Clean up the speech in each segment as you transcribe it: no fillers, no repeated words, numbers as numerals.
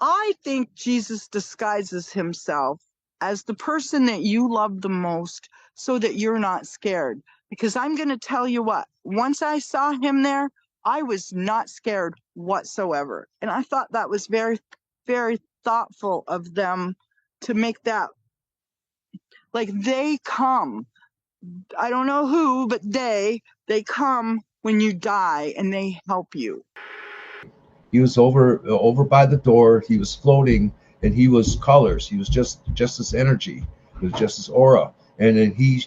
I think Jesus disguises himself as the person that you love the most so that you're not scared. Because I'm going to tell you what, once I saw him there, I was not scared whatsoever. And I thought that was very, very thoughtful of them to make that, like, they come. I don't know who, but they come when you die and they help you. He was over by the door. He was floating, and he was colors. He was just this energy. It was just this aura, and then he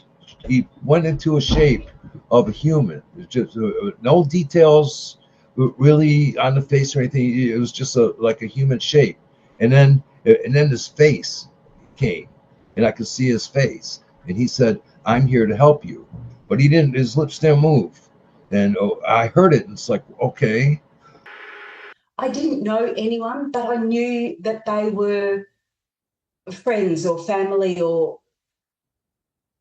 went into a shape of a human. It was just no details really on the face or anything. It was just like a human shape, and then this face came, and I could see his face, and he said, "I'm here to help you," but he didn't. His lips didn't move, and I heard it, and it's like, okay. I didn't know anyone, but I knew that they were friends or family, or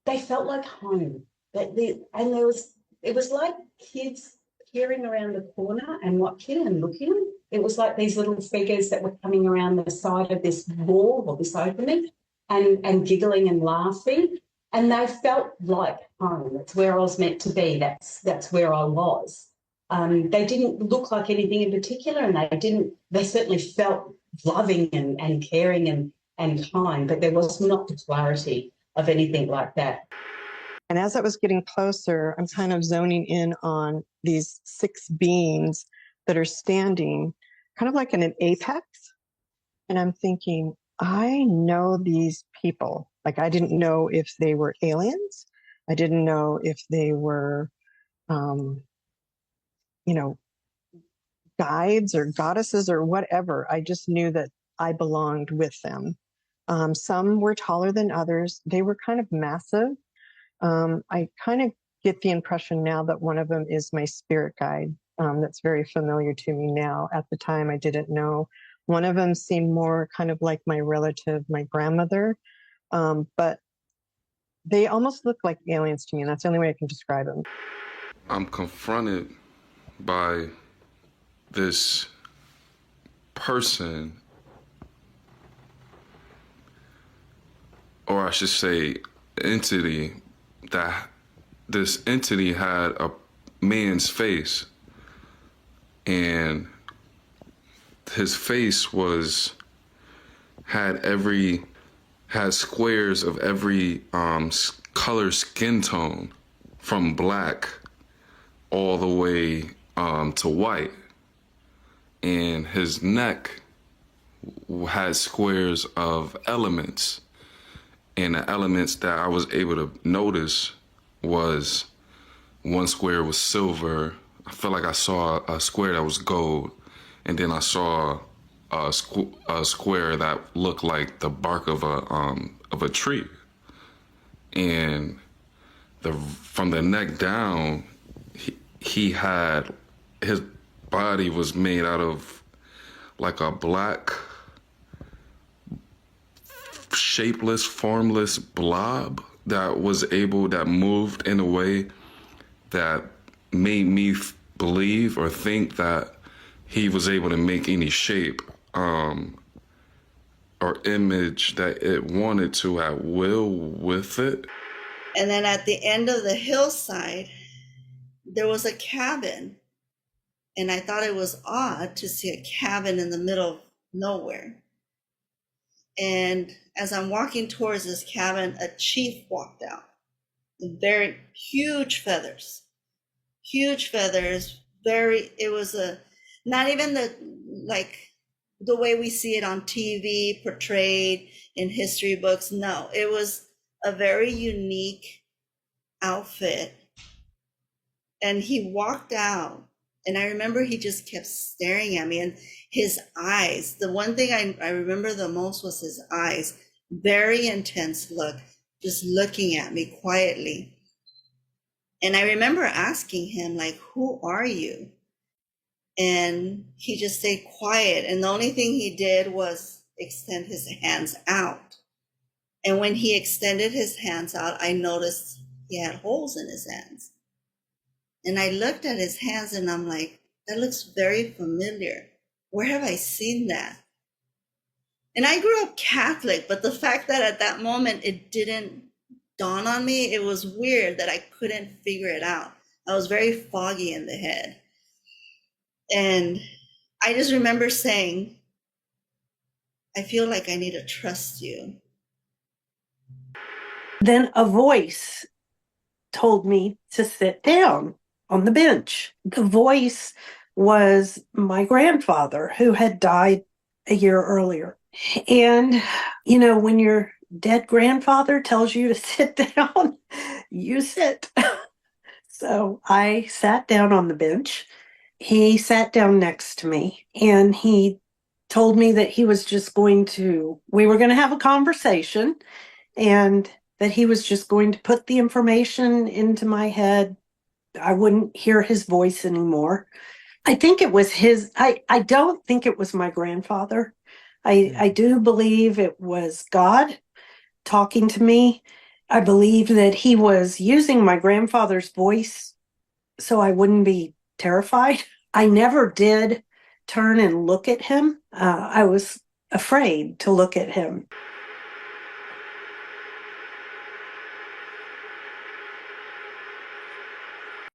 they felt like home. It was like kids peering around the corner and watching and looking. It was like these little figures that were coming around the side of this wall or this opening and giggling and laughing. And they felt like home. That's where I was meant to be. That's where I was. They didn't look like anything in particular, and they certainly felt loving and caring and kind, but there was not the clarity of anything like that. And as I was getting closer, I'm kind of zoning in on these 6 beings that are standing kind of like in an apex. And I'm thinking, I know these people. Like, I didn't know if they were aliens. I didn't know if they were, guides or goddesses or whatever. I just knew that I belonged with them. Some were taller than others. They were kind of massive. I kind of get the impression now that one of them is my spirit guide. That's very familiar to me now. At the time, I didn't know. One of them seemed more kind of like my relative, my grandmother, but they almost look like aliens to me, and that's the only way I can describe them. I'm confronted by this person, or I should say entity, that this entity had a man's face, and his face had squares of every color skin tone, from black all the way to white, and his neck had squares of elements. And the elements that I was able to notice was, one square was silver. I felt like I saw a square that was gold. And then I saw a square that looked like the bark of a tree. And from the neck down, his body was made out of like a black, shapeless, formless blob that moved in a way that made me believe or think that he was able to make any shape or image that it wanted to at will with it. And then at the end of the hillside, there was a cabin. And I thought it was odd to see a cabin in the middle of nowhere. And as I'm walking towards this cabin, a chief walked out. Very huge feathers. It was not even the way we see it on TV portrayed in history books. No, it was a very unique outfit. And he walked out, and I remember he just kept staring at me, and his eyes, the one thing I remember the most was his eyes, very intense look, just looking at me quietly. And I remember asking him, like, who are you? And he just stayed quiet. And the only thing he did was extend his hands out. And when he extended his hands out, I noticed he had holes in his hands. And I looked at his hands and I'm like, that looks very familiar. Where have I seen that? And I grew up Catholic, but the fact that at that moment it didn't dawn on me, it was weird that I couldn't figure it out. I was very foggy in the head. And I just remember saying, I feel like I need to trust you. Then a voice told me to sit down on the bench. The voice was my grandfather, who had died a year earlier. And, you know, when your dead grandfather tells you to sit down, you sit. So I sat down on the bench. He sat down next to me, and he told me that we were going to have a conversation, and that he was just going to put the information into my head. I wouldn't hear his voice anymore. I think it was I don't think it was my grandfather. I do believe it was God talking to me. I believe that he was using my grandfather's voice so I wouldn't be terrified. I never did turn and look at him. I was afraid to look at him.